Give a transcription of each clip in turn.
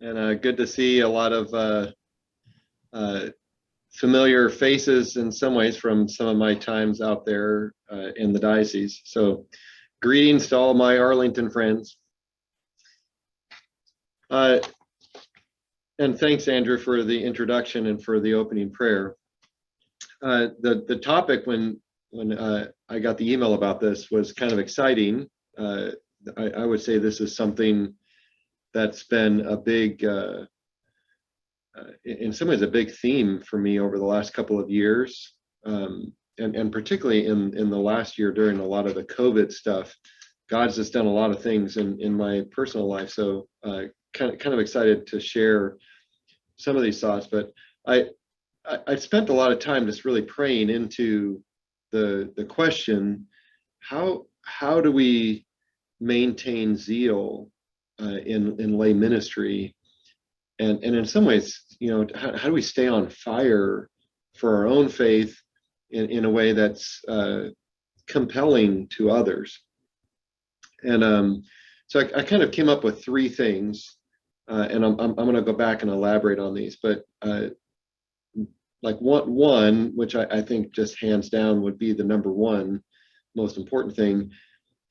and good to see a lot of familiar faces in some ways from some of my times out there in the diocese. So greetings to all my Arlington friends. And thanks, Andrew, for the introduction and for the opening prayer. The topic when I got the email about this was kind of exciting. I would say this is something that's been a big, in some ways, a big theme for me over the last couple of years, and particularly in the last year during a lot of the COVID stuff. God's just done a lot of things in my personal life, so kind of excited to share some of these thoughts. But I spent a lot of time just really praying into the question, how do we maintain zeal in lay ministry, and in some ways, how do we stay on fire for our own faith in a way that's compelling to others? And so I kind of came up with three things, and I'm going to go back and elaborate on these. But like one, which I think just hands down would be the number one most important thing,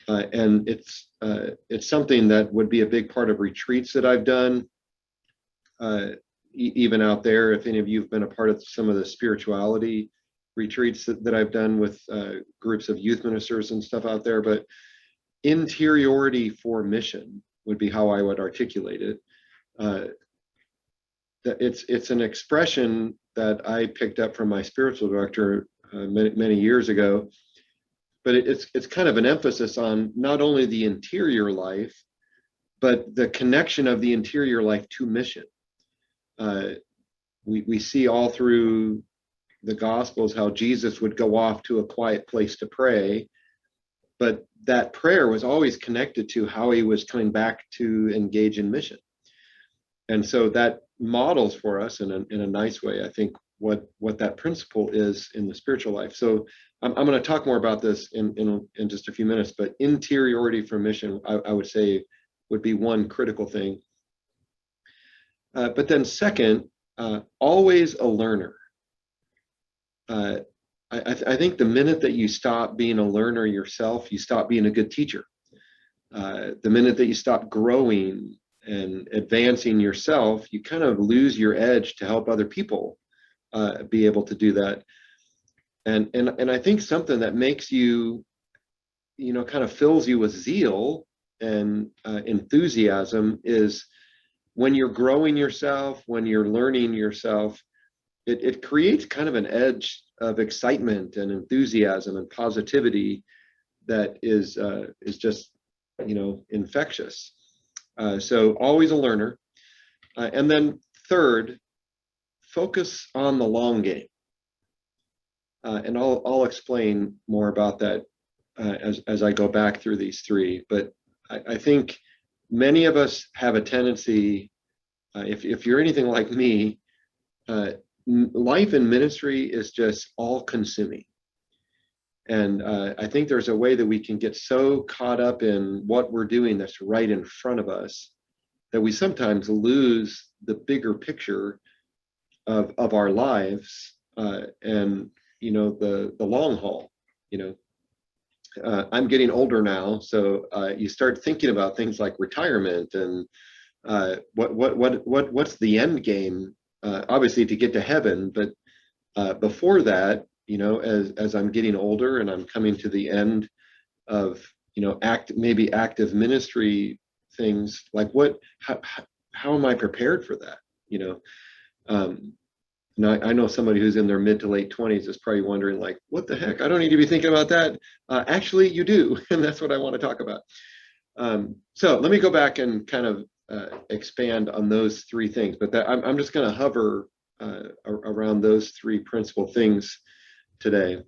and it's something that would be a big part of retreats that I've done, even out there. If any of you have been a part of some of the spirituality retreats that I've done with groups of youth ministers and stuff out there, but interiority for mission would be how I would articulate it. It's an expression that I picked up from my spiritual director many years ago, but it's kind of an emphasis on not only the interior life, but the connection of the interior life to mission. We see all through the Gospels how Jesus would go off to a quiet place to pray, but that prayer was always connected to how he was coming back to engage in mission. And so that models for us in a nice way, I think, what that principle is in the spiritual life. So I'm going to talk more about this in just a few minutes, but interiority for mission, I would say, would be one critical thing. But then second, always a learner. I think the minute that you stop being a learner yourself, you stop being a good teacher. The minute that you stop growing and advancing yourself, you kind of lose your edge to help other people be able to do that. And I think something that makes you, kind of fills you with zeal and enthusiasm is when you're growing yourself, when you're learning yourself, it creates kind of an edge of excitement and enthusiasm and positivity that is just, infectious. So always a learner. And then third, focus on the long game. And I'll explain more about that as I go back through these three. But I think many of us have a tendency, if you're anything like me, life in ministry is just all consuming. And I think there's a way that we can get so caught up in what we're doing that's right in front of us that we sometimes lose the bigger picture of our lives and the long haul. I'm getting older now, so you start thinking about things like retirement and what's the end game. Obviously to get to heaven, but before that, as I'm getting older and I'm coming to the end of, maybe active ministry things, like how am I prepared for that? Now I know somebody who's in their mid to late 20s is probably wondering, like, what the heck? I don't need to be thinking about that. Actually, you do, and that's what I want to talk about. So let me go back and kind of expand on those three things, but I'm just going to hover around those three principal things today.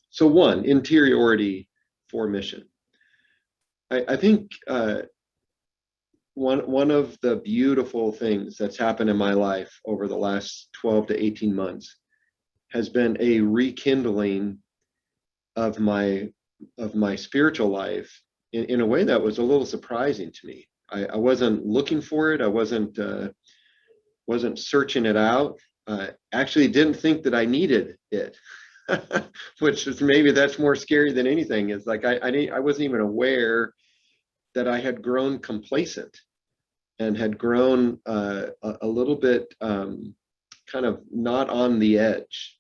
So one, interiority for mission. I think one of the beautiful things that's happened in my life over the last 12 to 18 months has been a rekindling of my spiritual life in a way that was a little surprising to me. I wasn't looking for it. I wasn't searching it out. Actually didn't think that I needed it, which is, maybe that's more scary than anything. It's like I wasn't even aware that I had grown complacent and had grown a little bit kind of not on the edge,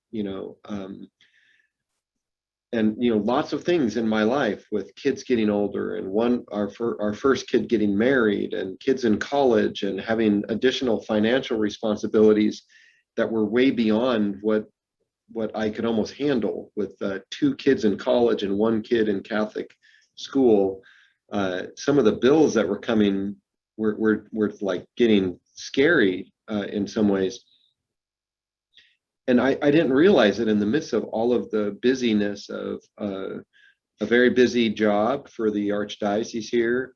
and lots of things in my life, with kids getting older, and our first kid getting married, and kids in college, and having additional financial responsibilities that were way beyond what I could almost handle, with 2 kids in college and 1 kid in Catholic school. Some of the bills that were coming were like getting scary in some ways. And I didn't realize it in the midst of all of the busyness of a very busy job for the Archdiocese here,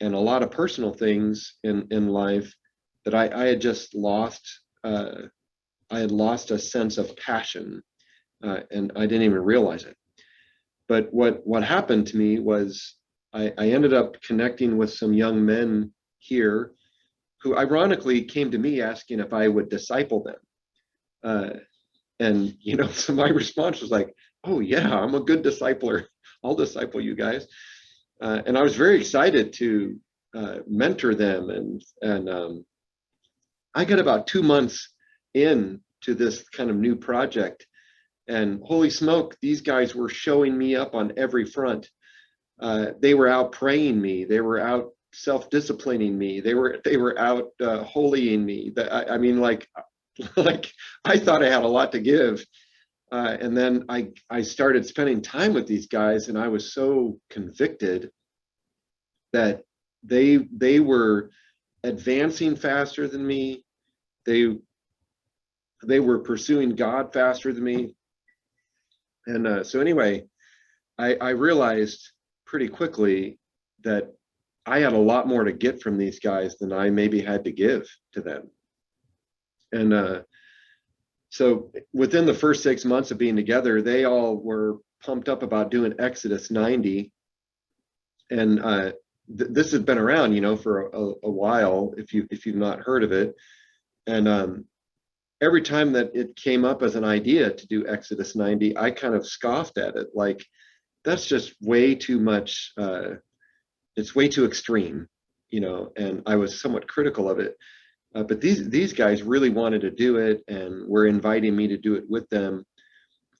and a lot of personal things in life, that I had just lost. I had lost a sense of passion, and I didn't even realize it. But what happened to me was I ended up connecting with some young men here who ironically came to me asking if I would disciple them. And so my response was like, oh yeah, I'm a good discipler. I'll disciple you guys. And I was very excited to mentor them. And I got about 2 months into this kind of new project, and holy smoke, these guys were showing me up on every front. They were out praying me. They were out self-disciplining me. They were out holying me. I mean, like I thought I had a lot to give. And then I started spending time with these guys, and I was so convicted that they were advancing faster than me. They were pursuing God faster than me. And so anyway, I realized pretty quickly that I had a lot more to get from these guys than I maybe had to give to them. And so within the first 6 months of being together, they all were pumped up about doing Exodus 90. And this has been around, for a while, if you've not heard of it. And every time that it came up as an idea to do Exodus 90, I kind of scoffed at it. Like, that's just way too much. It's way too extreme, and I was somewhat critical of it. But these guys really wanted to do it, and were inviting me to do it with them.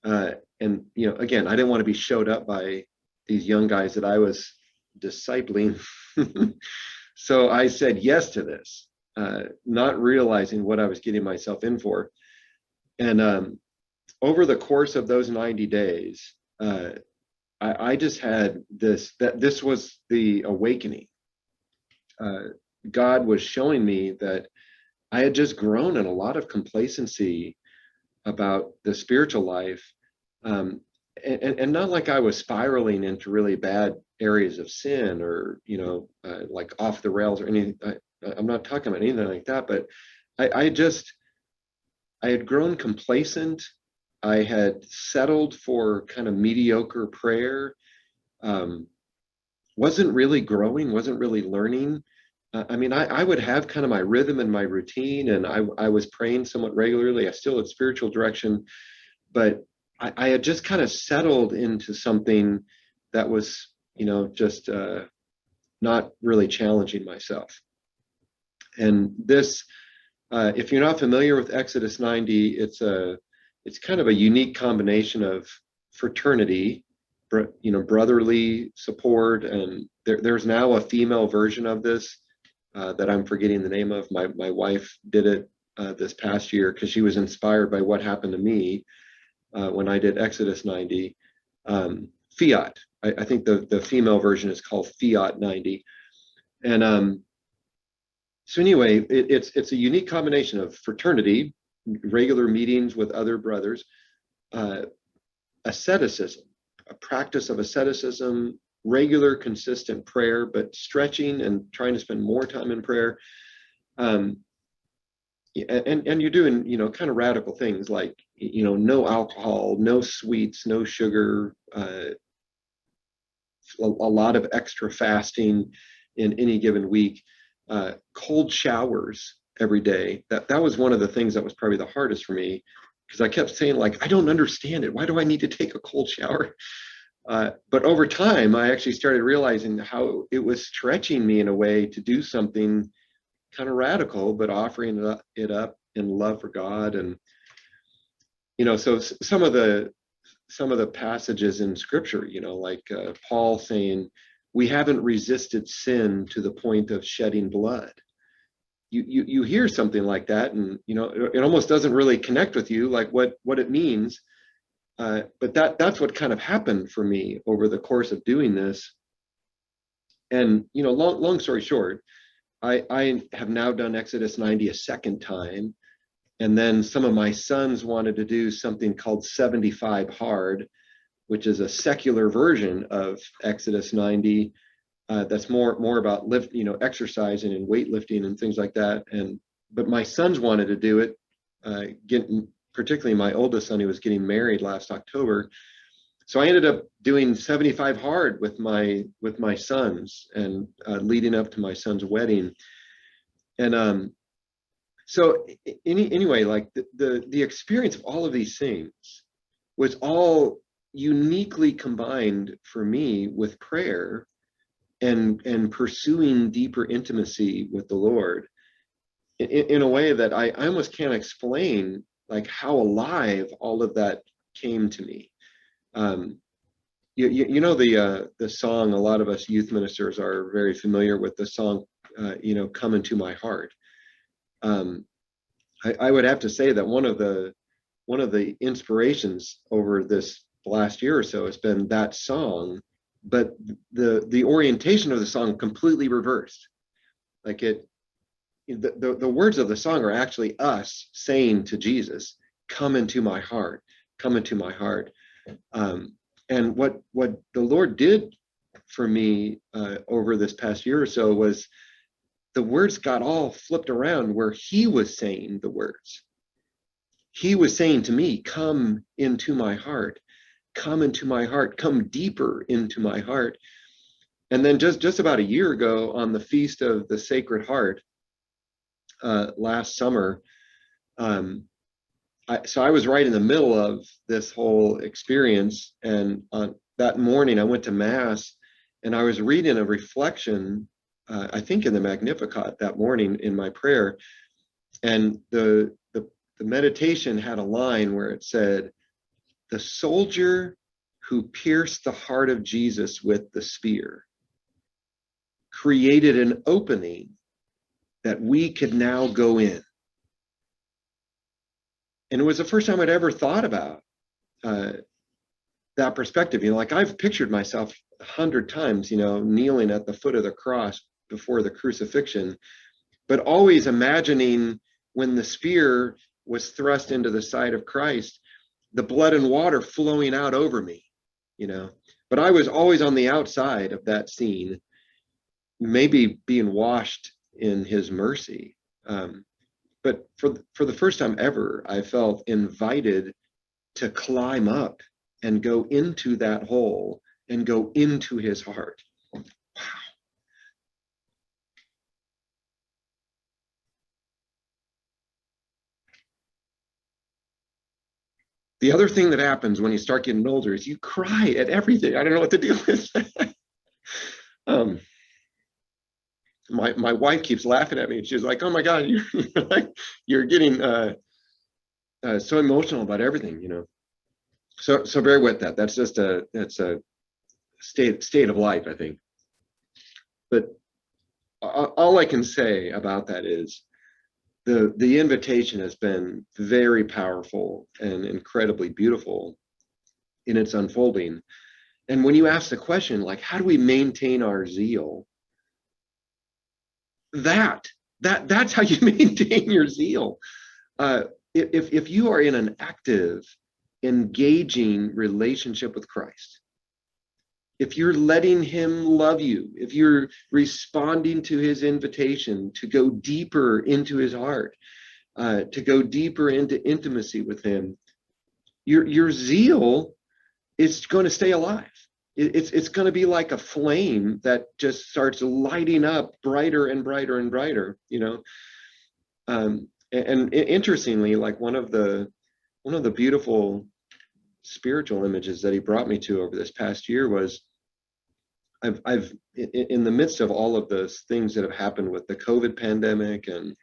And again, I didn't want to be showed up by these young guys that I was discipling. So I said yes to this, not realizing what I was getting myself in for. And over the course of those 90 days, I just had this was the awakening. God was showing me that I had just grown in a lot of complacency about the spiritual life, and not like I was spiraling into really bad areas of sin, or like off the rails or anything. I'm not talking about anything like that, but I had grown complacent. I had settled for kind of mediocre prayer. Wasn't really growing, wasn't really learning. I mean, I would have kind of my rhythm and my routine, and I was praying somewhat regularly. I still had spiritual direction, but I had just kind of settled into something that was, just not really challenging myself. And this, if you're not familiar with Exodus 90, it's kind of a unique combination of fraternity, brotherly support, and there's now a female version of this that I'm forgetting the name of. My wife did it this past year because she was inspired by what happened to me when I did Exodus 90. Fiat, I think the female version is called Fiat 90. And so anyway, it's a unique combination of fraternity, regular meetings with other brothers, asceticism, a practice of asceticism, regular, consistent prayer, but stretching and trying to spend more time in prayer. And you're doing, kind of radical things like, no alcohol, no sweets, no sugar, a lot of extra fasting. in any given week. Cold showers every day. That was one of the things that was probably the hardest for me, because I kept saying, like, I don't understand it. Why do I need to take a cold shower? But over time, I actually started realizing how it was stretching me in a way to do something kind of radical, but offering it up in love for God. And, so some of the passages in Scripture, like Paul saying, we haven't resisted sin to the point of shedding blood. You hear something like that, and it almost doesn't really connect with you, like what it means. But that's what kind of happened for me over the course of doing this. And long story short, I have now done Exodus 90 a second time, and then some of my sons wanted to do something called 75 hard, which is a secular version of Exodus 90. That's more about exercising and weightlifting and things like that. But my sons wanted to do it, particularly my oldest son, who was getting married last October. So I ended up doing 75 hard with my sons, and leading up to my son's wedding. And so anyway, like the experience of all of these things was all uniquely combined for me with prayer and pursuing deeper intimacy with the Lord in a way that I almost can't explain, like how alive all of that came to me. The song, a lot of us youth ministers are very familiar with the song, Come Into My Heart. I would have to say that one of the inspirations over this last year or so has been that song, but the orientation of the song completely reversed. Like the words of the song are actually us saying to Jesus, come into my heart, come into my heart. And what the Lord did for me over this past year or so was the words got all flipped around, where he was saying the words. He was saying to me, come into my heart, come into my heart, come deeper into my heart. And then just about a year ago, on the Feast of the Sacred Heart, last summer, so I was right in the middle of this whole experience. And on that morning, I went to Mass, and I was reading a reflection, I think in the Magnificat that morning in my prayer. And the meditation had a line where it said, the soldier who pierced the heart of Jesus with the spear created an opening that we could now go in. And it was the first time I'd ever thought about that perspective. Like I've pictured myself 100 times, kneeling at the foot of the cross before the crucifixion, but always imagining when the spear was thrust into the side of Christ, the blood and water flowing out over me, But I was always on the outside of that scene, maybe being washed in his mercy. But for the first time ever, I felt invited to climb up and go into that hole and go into his heart. Wow. The other thing that happens when you start getting older is you cry at everything. I don't know what to do with that. My wife keeps laughing at me, and she's like, "Oh my God, you're getting so emotional about everything, So bear with that. That's just that's a state of life, I think. But all I can say about that is the invitation has been very powerful and incredibly beautiful in its unfolding. And when you ask the question, like, how do we maintain our zeal? That's how you maintain your zeal. If you are in an active, engaging relationship with Christ, if you're letting him love you, if you're responding to his invitation to go deeper into his heart, to go deeper into intimacy with him, your zeal is going to stay alive. it's going to be like a flame that just starts lighting up brighter and brighter and brighter, you know. And interestingly, like one of the beautiful spiritual images that he brought me to over this past year was, I've in the midst of all of those things that have happened with the COVID pandemic and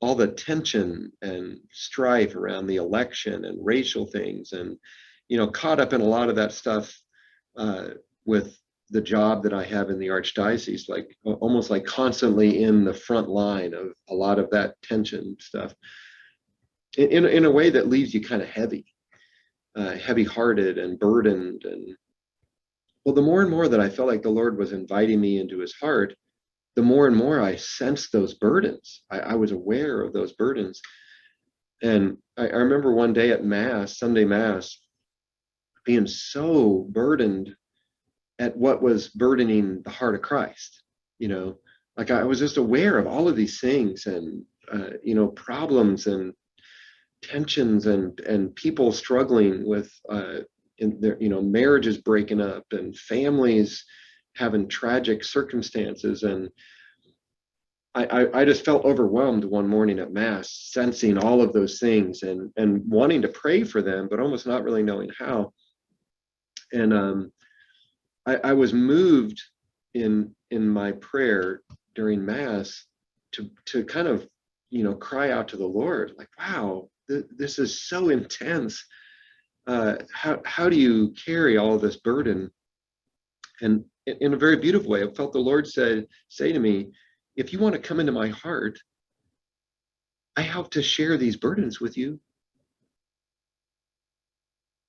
all the tension and strife around the election and racial things, and you know, caught up in a lot of that stuff with the job that I have in the Archdiocese, like almost like constantly in the front line of a lot of that tension stuff, in a way that leaves you kind of heavy-hearted and burdened. And well, the more and more that I felt like the Lord was inviting me into his heart, the more and more I sensed those burdens. I was aware of those burdens. And I remember one day at Mass, Sunday Mass, being so burdened at what was burdening the heart of Christ. You know, like I was just aware of all of these things, and you know, problems and tensions and people struggling with in their, you know, marriages breaking up and families having tragic circumstances. And I just felt overwhelmed one morning at Mass, sensing all of those things and wanting to pray for them, but almost not really knowing how. And I was moved in my prayer during Mass to kind of, you know, cry out to the Lord, like, wow, this is so intense. How do you carry all of this burden? And in a very beautiful way, I felt the Lord say to me, if you want to come into my heart, I have to share these burdens with you.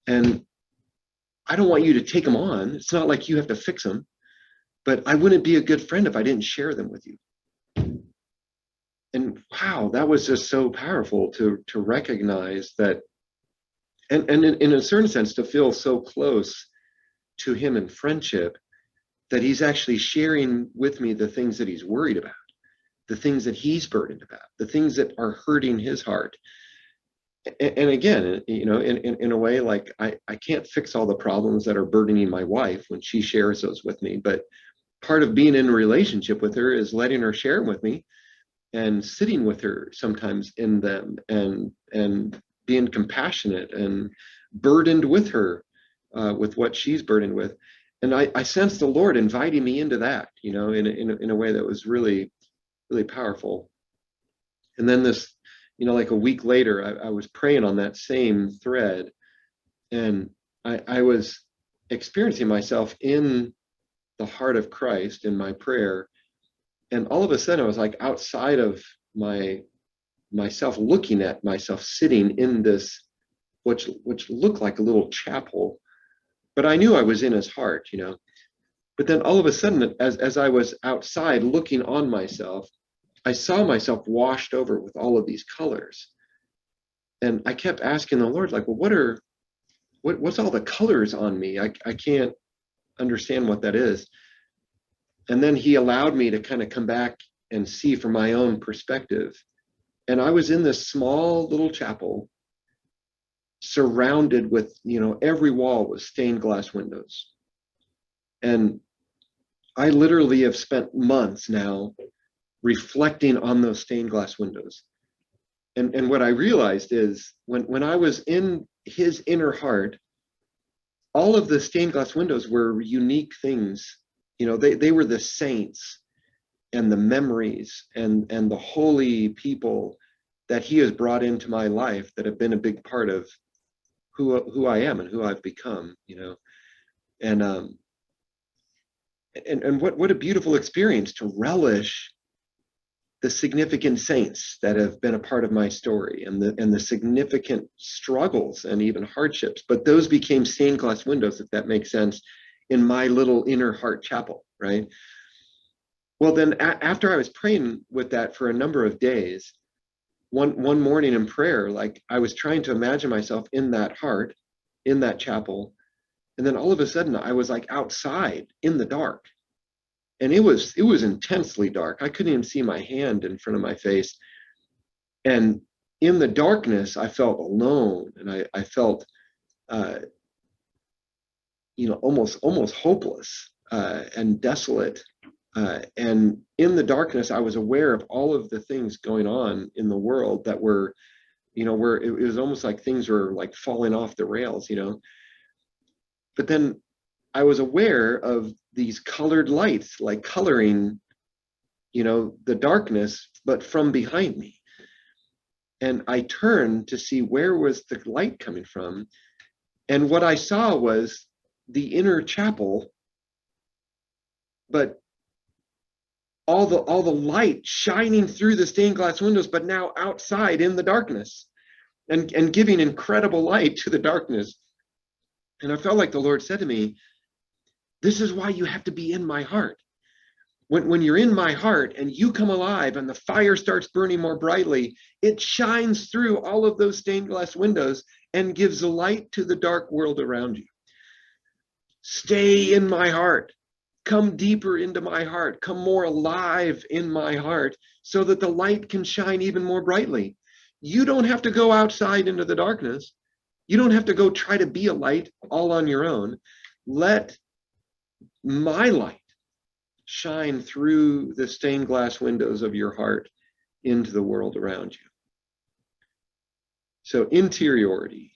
And I don't want you to take them on. It's not like you have to fix them, but I wouldn't be a good friend if I didn't share them with you. And wow, that was just so powerful to recognize that, and in a certain sense, to feel so close to him in friendship, that he's actually sharing with me the things that he's worried about, the things that he's burdened about, the things that are hurting his heart. And again, you know, in a way, like I can't fix all the problems that are burdening my wife when she shares those with me, but part of being in a relationship with her is letting her share them with me and sitting with her sometimes in them, and being compassionate and burdened with her with what she's burdened with. And I sensed the Lord inviting me into that, you know, in a way that was really, really powerful. And then this, you know, like a week later, I was praying on that same thread, and I was experiencing myself in the heart of Christ in my prayer. And all of a sudden I was like outside of myself, looking at myself sitting in this, which looked like a little chapel, but I knew I was in his heart, you know. But then all of a sudden, as I was outside looking on myself, I saw myself washed over with all of these colors. And I kept asking the Lord, like, well, what's all the colors on me? I can't understand what that is. And then he allowed me to kind of come back and see from my own perspective. And I was in this small little chapel surrounded with, you know, every wall was stained glass windows. And I literally have spent months now reflecting on those stained glass windows. And what I realized is when I was in his inner heart, all of the stained glass windows were unique things. You know, they were the saints and the memories and the holy people that he has brought into my life that have been a big part of who I am and who I've become, you know. And what a beautiful experience to relish the significant saints that have been a part of my story, and the significant struggles and even hardships. But those became stained glass windows, if that makes sense, in my little inner heart chapel, right? Well, then after I was praying with that for a number of days, one morning in prayer, like I was trying to imagine myself in that heart, in that chapel, and then all of a sudden I was like outside in the dark. And it was intensely dark. I couldn't even see my hand in front of my face. And in the darkness, I felt alone, and I felt almost hopeless and desolate. And in the darkness, I was aware of all of the things going on in the world that were, where it was almost like things were like falling off the rails, But then I was aware of these colored lights, like coloring, the darkness, but from behind me. And I turned to see where was the light coming from. And what I saw was the inner chapel, but all the light shining through the stained glass windows, but now outside in the darkness and giving incredible light to the darkness. And I felt like the Lord said to me, this is why you have to be in my heart. When you're in my heart and you come alive and the fire starts burning more brightly, it shines through all of those stained glass windows and gives light to the dark world around you. Stay in my heart. Come deeper into my heart. Come more alive in my heart so that the light can shine even more brightly. You don't have to go outside into the darkness. You don't have to go try to be a light all on your own. Let my light shine through the stained glass windows of your heart into the world around you. So interiority,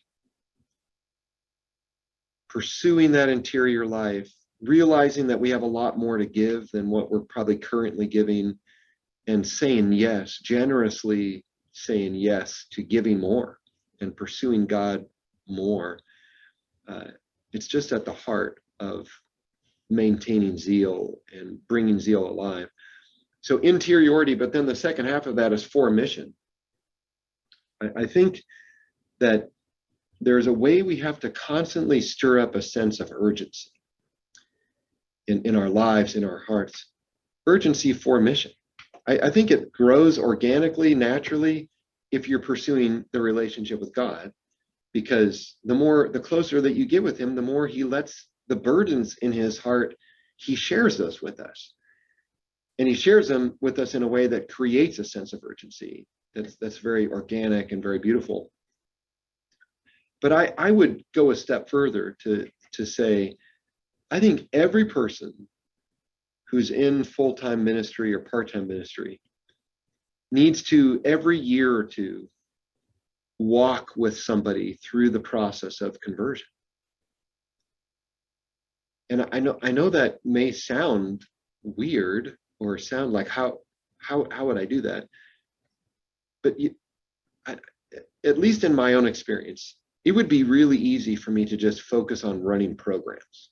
pursuing that interior life, realizing that we have a lot more to give than what we're probably currently giving, and saying yes, generously saying yes to giving more and pursuing God more. It's just at the heart of maintaining zeal and bringing zeal alive. So interiority, but then the second half of that is for mission. I think that there's a way we have to constantly stir up a sense of urgency in our lives, in our hearts. Urgency for mission. I think it grows organically, naturally, if you're pursuing the relationship with God, because the closer that you get with him, the more he lets the burdens in his heart, he shares those with us. And he shares them with us in a way that creates a sense of urgency. That's very organic and very beautiful. But I would go a step further to say, I think every person who's in full-time ministry or part-time ministry needs to, every year or two, walk with somebody through the process of conversion. And I know that may sound weird or sound like how would I do that? But at least in my own experience, it would be really easy for me to just focus on running programs,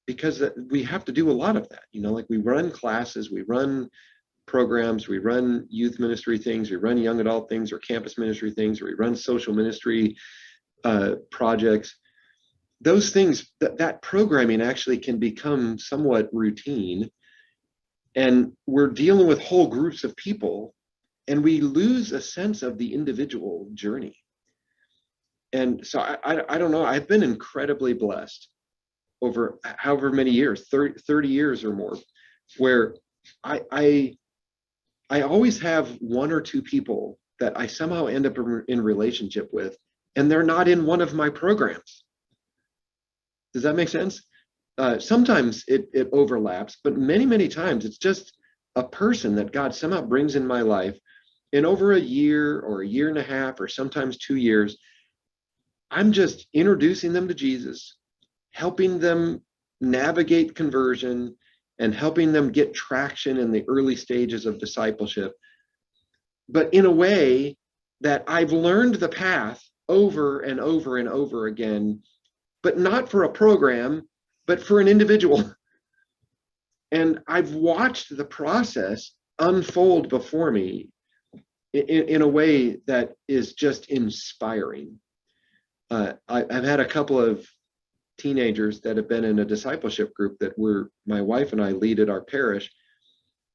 because we have to do a lot of that. Like we run classes, we run programs, we run youth ministry things, we run young adult things or campus ministry things, or we run social ministry projects. Those things, that programming actually can become somewhat routine, and we're dealing with whole groups of people, and we lose a sense of the individual journey. And so I don't know, I've been incredibly blessed over however many years, 30 years or more, where I always have one or two people that I somehow end up in relationship with, and they're not in one of my programs. Does that make sense? Sometimes it overlaps, but many times it's just a person that God somehow brings in my life, and over a year or a year and a half or sometimes 2 years, I'm just introducing them to Jesus, helping them navigate conversion and helping them get traction in the early stages of discipleship, but in a way that I've learned the path over and over and over again, but not for a program, but for an individual. And I've watched the process unfold before me in a way that is just inspiring. I've had a couple of teenagers that have been in a discipleship group that my wife and I lead at our parish.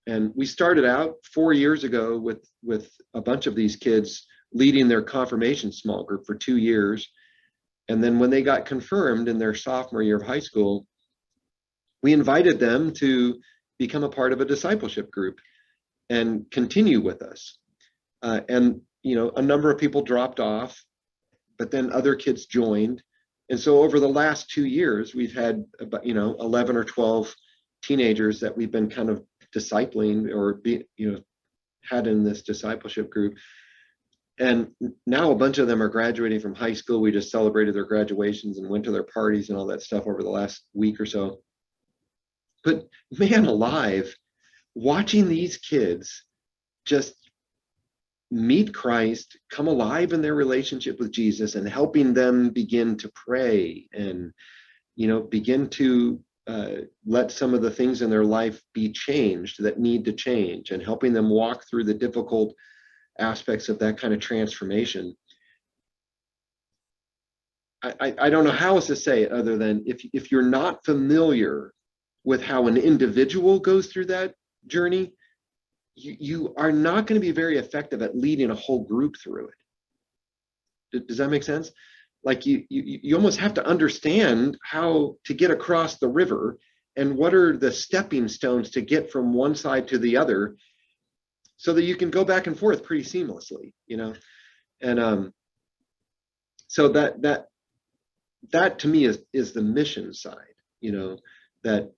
And we started out 4 years ago with a bunch of these kids leading their confirmation small group for 2 years. And then when they got confirmed in their sophomore year of high school, we invited them to become a part of a discipleship group and continue with us. And a number of people dropped off, but then other kids joined. And so over the last 2 years, we've had about, 11 or 12 teenagers that we've been kind of discipling or had in this discipleship group. And now a bunch of them are graduating from high school. We just celebrated their graduations and went to their parties and all that stuff over the last week or so. But man alive, watching these kids just meet Christ, come alive in their relationship with Jesus, and helping them begin to pray and, begin to let some of the things in their life be changed that need to change, and helping them walk through the difficult aspects of that kind of transformation. I don't know how else to say it other than if you're not familiar with how an individual goes through that journey, you are not going to be very effective at leading a whole group through it. Does that make sense? Like you almost have to understand how to get across the river and what are the stepping stones to get from one side to the other so that you can go back and forth pretty seamlessly, And so that to me is the mission side, that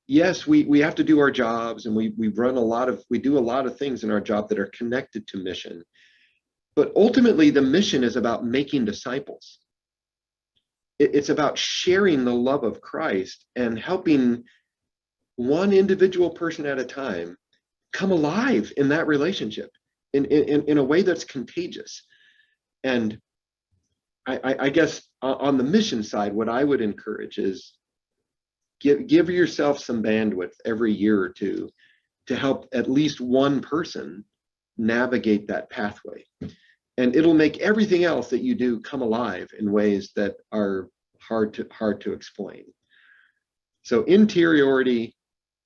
yes, we have to do our jobs, and we do a lot of things in our job that are connected to mission. But ultimately, the mission is about making disciples. It's about sharing the love of Christ and helping one individual person at a time come alive in that relationship in a way that's contagious. And I guess on the mission side, what I would encourage is give yourself some bandwidth every year or two to help at least one person navigate that pathway. And it'll make everything else that you do come alive in ways that are hard to explain. So interiority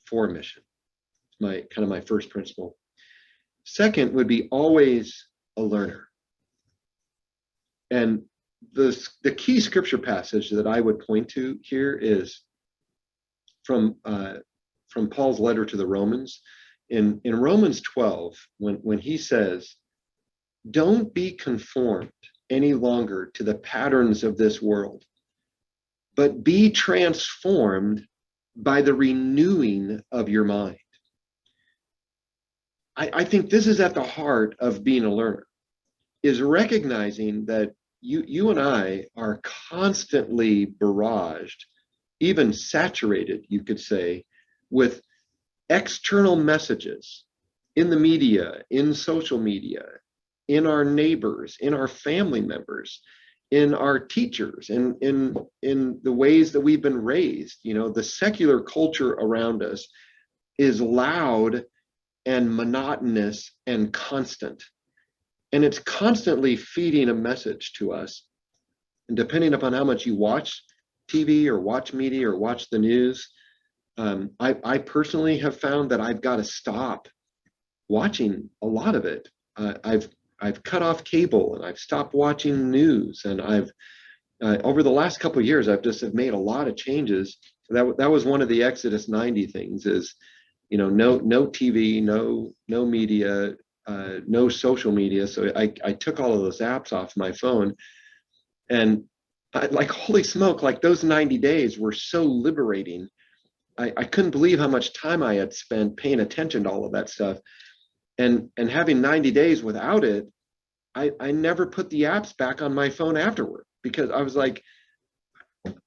for mission, my first principle. Second would be always a learner. And the key scripture passage that I would point to here is from Paul's letter to the Romans. In Romans 12, when he says, "Don't be conformed any longer to the patterns of this world, but be transformed by the renewing of your mind." I think this is at the heart of being a learner, is recognizing that you and I are constantly barraged, even saturated, you could say, with external messages in the media, in social media, in our neighbors, in our family members, in our teachers, in the ways that we've been raised. The secular culture around us is loud and monotonous and constant. And it's constantly feeding a message to us. And depending upon how much you watch TV or watch media or watch the news, I personally have found that I've got to stop watching a lot of it. I've cut off cable and I've stopped watching news, and I've over the last couple of years I've made a lot of changes. That was one of the Exodus 90 things, is no TV, no media, no social media. So I took all of those apps off my phone, and holy smoke, like those 90 days were so liberating. I couldn't believe how much time I had spent paying attention to all of that stuff. And having 90 days without it, I never put the apps back on my phone afterward, because I was like,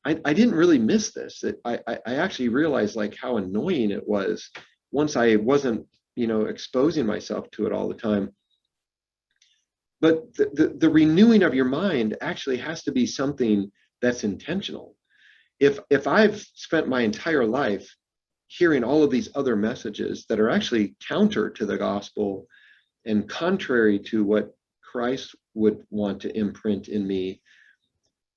I didn't really miss this. I actually realized how annoying it was once I wasn't, exposing myself to it all the time. But the renewing of your mind actually has to be something that's intentional. If I've spent my entire life hearing all of these other messages that are actually counter to the gospel and contrary to what Christ would want to imprint in me,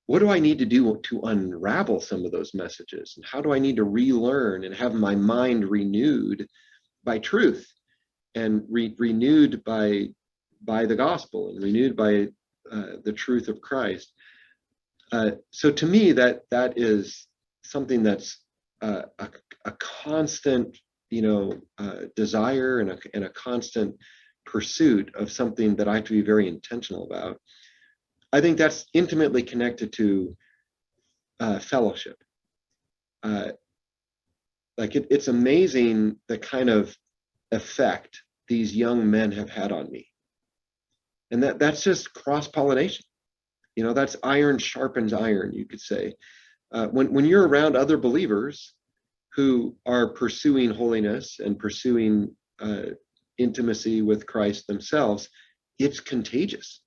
what do I need to do to unravel some of those messages? And how do I need to relearn and have my mind renewed by truth, and renewed by the gospel, and renewed by the truth of Christ? So to me, that is something that's a constant, desire and a constant pursuit of something that I have to be very intentional about. I think that's intimately connected to fellowship. Like it's amazing the kind of effect these young men have had on me. And that's just cross-pollination. You know, that's iron sharpens iron, you could say. When you're around other believers who are pursuing holiness and pursuing intimacy with Christ themselves, it's contagious.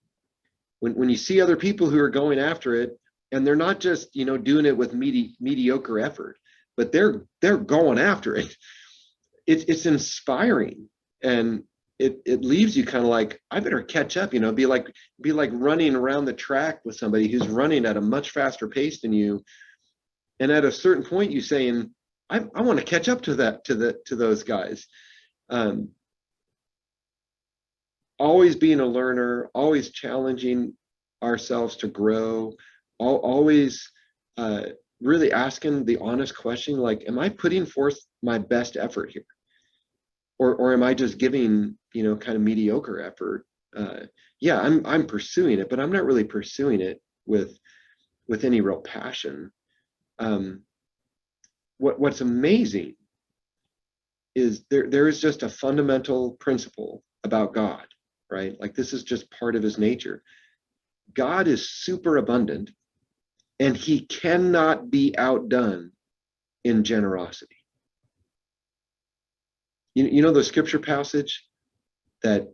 When you see other people who are going after it, and they're not just, you know, doing it with mediocre effort, but they're going after it. It's inspiring, and it leaves you kind of like, I better catch up, you know, be like running around the track with somebody who's running at a much faster pace than you. And at a certain point you saying, I want to catch up to those guys. Always being a learner, always challenging ourselves to grow, always really asking the honest question, like, am I putting forth my best effort here? Or am I just giving, you know, kind of mediocre effort? Yeah, I'm pursuing it, but I'm not really pursuing it with any real passion. What's amazing is there is just a fundamental principle about God, right? Like this is just part of his nature. God is super abundant, and he cannot be outdone in generosity. You know the scripture passage that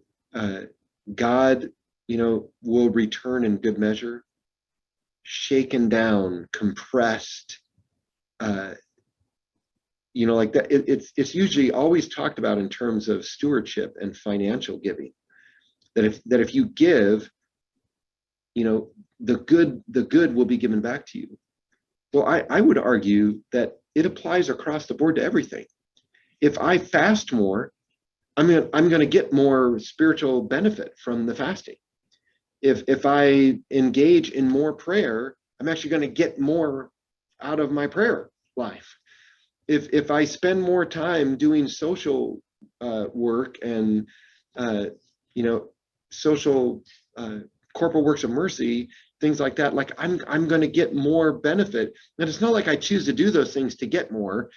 God, you know, will return in good measure, shaken down, compressed, you know, like that. It's usually always talked about in terms of stewardship and financial giving. That if you give, you know, the good will be given back to you. Well, I would argue that it applies across the board to everything. If I fast more, I'm going to get more spiritual benefit from the fasting. If I engage in more prayer, I'm actually going to get more out of my prayer life. If I spend more time doing social work and you know, social corporal works of mercy, things like that, like I'm going to get more benefit. And it's not like I choose to do those things to get more.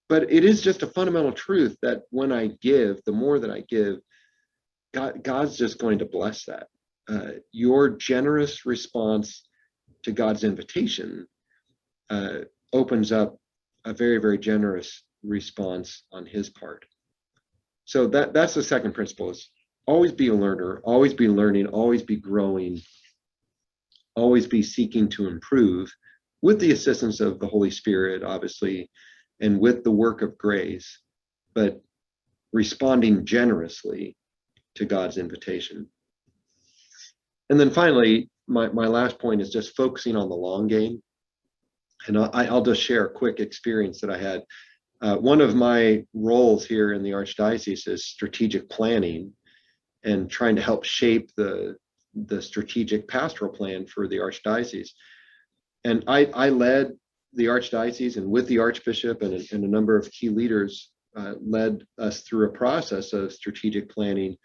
But it is just a fundamental truth that when I give, the more that I give, God's just going to bless that. Your generous response to God's invitation opens up a very, very generous response on his part. So that's the second principle, is always be a learner, always be learning, always be growing, always be seeking to improve with the assistance of the Holy Spirit, obviously, and with the work of grace, but responding generously to God's invitation. And then finally, my last point is just focusing on the long game. And I'll just share a quick experience that I had. One of my roles here in the Archdiocese is strategic planning and trying to help shape the strategic pastoral plan for the Archdiocese. And I led the Archdiocese, and with the Archbishop and a number of key leaders, led us through a process of strategic planning.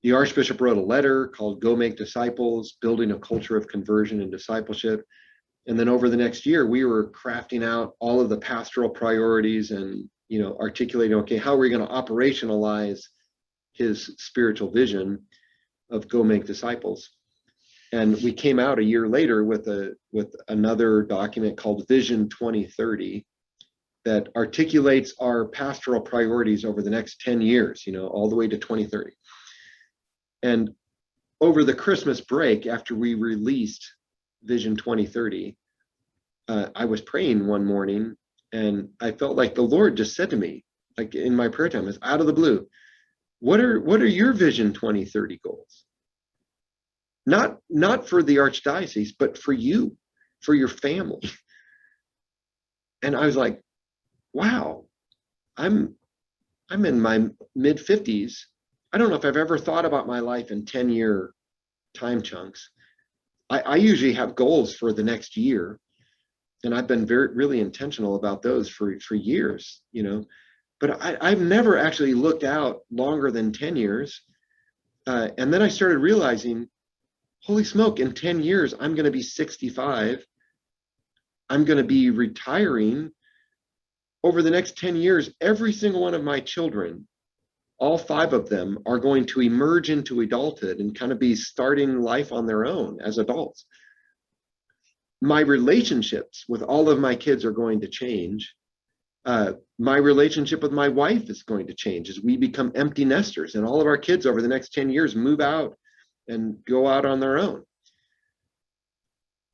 The Archbishop wrote a letter called Go Make Disciples, Building a Culture of Conversion and Discipleship. And then over the next year, we were crafting out all of the pastoral priorities and, you know, articulating, okay, how are we going to operationalize his spiritual vision of Go Make Disciples? And we came out a year later with another document called Vision 2030 that articulates our pastoral priorities over the next 10 years, you know, all the way to 2030. And over the Christmas break, after we released Vision 2030, I was praying one morning, and I felt like the Lord just said to me, like in my prayer time, it's out of the blue, what are your Vision 2030 goals? Not for the Archdiocese, but for you, for your family. And I was like, wow, I'm in my mid-50s. I don't know if I've ever thought about my life in 10-year time chunks. I usually have goals for the next year, and I've been really intentional about those for years, you know. But I've never actually looked out longer than 10 years. And then I started realizing holy smoke, in 10 years, I'm going to be 65. I'm going to be retiring. Over the next 10 years, every single one of my children, all 5 of them, are going to emerge into adulthood and kind of be starting life on their own as adults. My relationships with all of my kids are going to change. My relationship with my wife is going to change as we become empty nesters, and all of our kids over the next 10 years move out and go out on their own.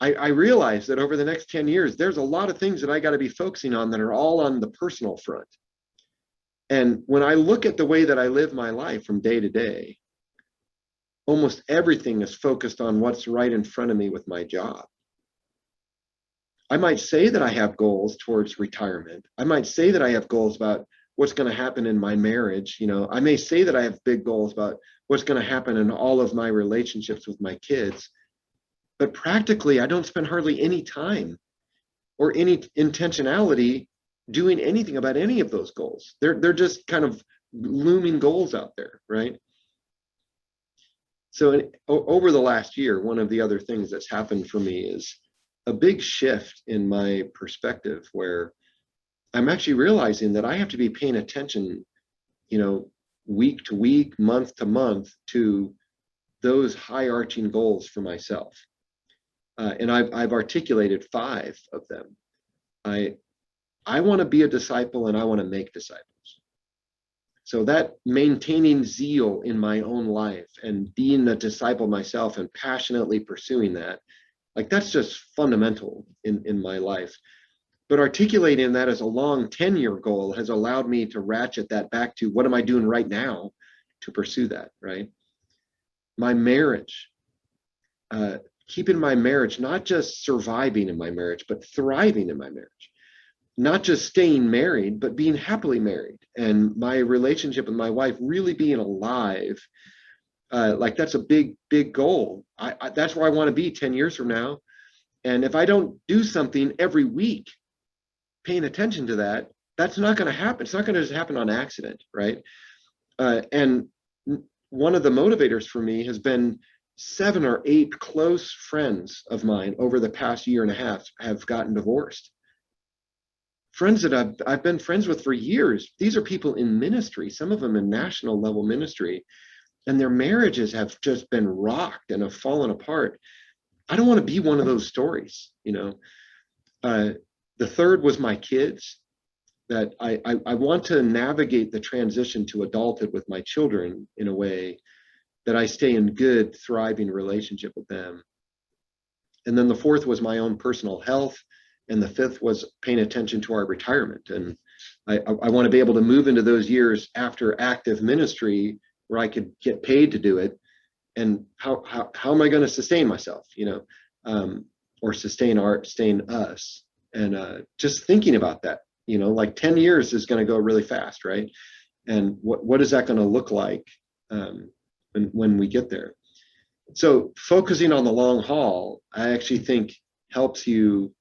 I realize that over the next 10 years, there's a lot of things that I got to be focusing on that are all on the personal front. And when I look at the way that I live my life from day to day, almost everything is focused on what's right in front of me with my job. I might say that I have goals towards retirement. I might say that I have goals about what's going to happen in my marriage. You know, I may say that I have big goals about what's going to happen in all of my relationships with my kids. But practically, I don't spend hardly any time or any intentionality doing anything about any of those goals. They're just kind of looming goals out there, right? So over the last year, one of the other things that's happened for me is a big shift in my perspective, where I'm actually realizing that I have to be paying attention, you know, week to week, month to month, to those high arching goals for myself. And I've articulated 5 of them. I want to be a disciple, and I want to make disciples. So that maintaining zeal in my own life and being a disciple myself and passionately pursuing that, like, that's just fundamental in my life. But articulating that as a long 10-year goal has allowed me to ratchet that back to what am I doing right now to pursue that, right? My marriage, keeping my marriage, not just surviving in my marriage, but thriving in my marriage. Not just staying married, but being happily married. And my relationship with my wife really being alive. Like, that's a big, big goal. That's where I want to be 10 years from now. And if I don't do something every week, paying attention to that, that's not going to happen. It's not going to just happen on accident, right? And one of the motivators for me has been 7 or 8 close friends of mine over the past year and a half have gotten divorced. Friends that I've been friends with for years. These are people in ministry, some of them in national level ministry, and their marriages have just been rocked and have fallen apart. I don't want to be one of those stories, you know. The third was my kids, that I want to navigate the transition to adulthood with my children in a way that I stay in good, thriving relationship with them. And then the fourth was my own personal health. And the fifth was paying attention to our retirement. And I want to be able to move into those years after active ministry where I could get paid to do it. And how am I going to sustain myself, you know, or sustain us? And just thinking about that, you know, like 10 years is going to go really fast, right? And what is that going to look like when we get there? So focusing on the long haul, I actually think helps you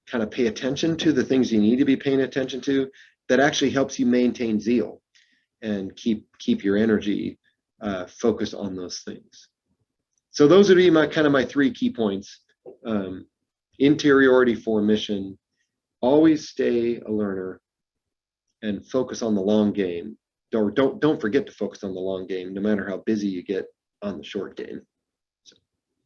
kind of pay attention to the things you need to be paying attention to. That actually helps you maintain zeal and keep your energy focused on those things. So those would be my 3 key points. Interiority for mission, always stay a learner, and focus on the long game. Don't forget to focus on the long game, no matter how busy you get on the short game.